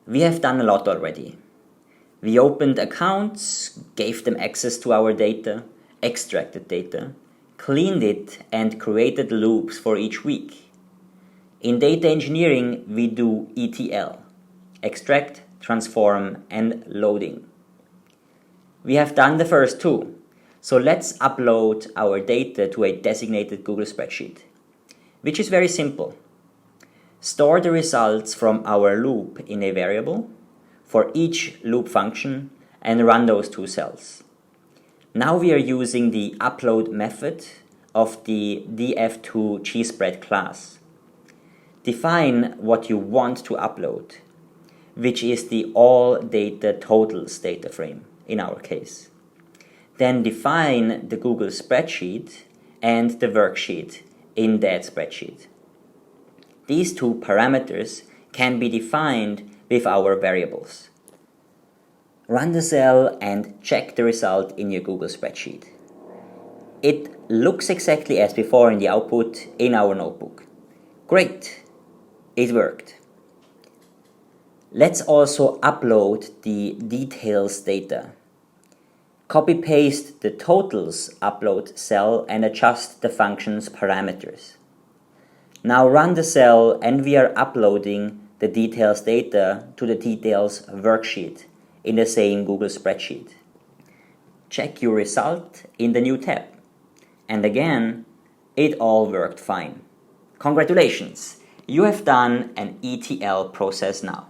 We have done a lot already. We opened accounts, gave them access to our data, extracted data, cleaned it, and created loops for each week. In data engineering, we do ETL, extract, transform, and loading. We have done the first two, so let's upload our data to a designated Google Spreadsheet, which is very simple. Store the results from our loop in a variable for each loop function and run those two cells. Now we are using the upload method of the df2 gspread class. Define what you want to upload, which is the all data totals data frame in our case. Then define the Google spreadsheet and the worksheet in that spreadsheet. These two parameters can be defined with our variables. Run the cell and check the result in your Google spreadsheet. It looks exactly as before in the output in our notebook. Great! It worked. Let's also upload the details data. Copy-paste the totals upload cell and adjust the function's parameters. Now run the cell and we are uploading the details data to the details worksheet in the same Google spreadsheet. Check your result in the new tab. And again, it all worked fine. Congratulations! You have done an ETL process now.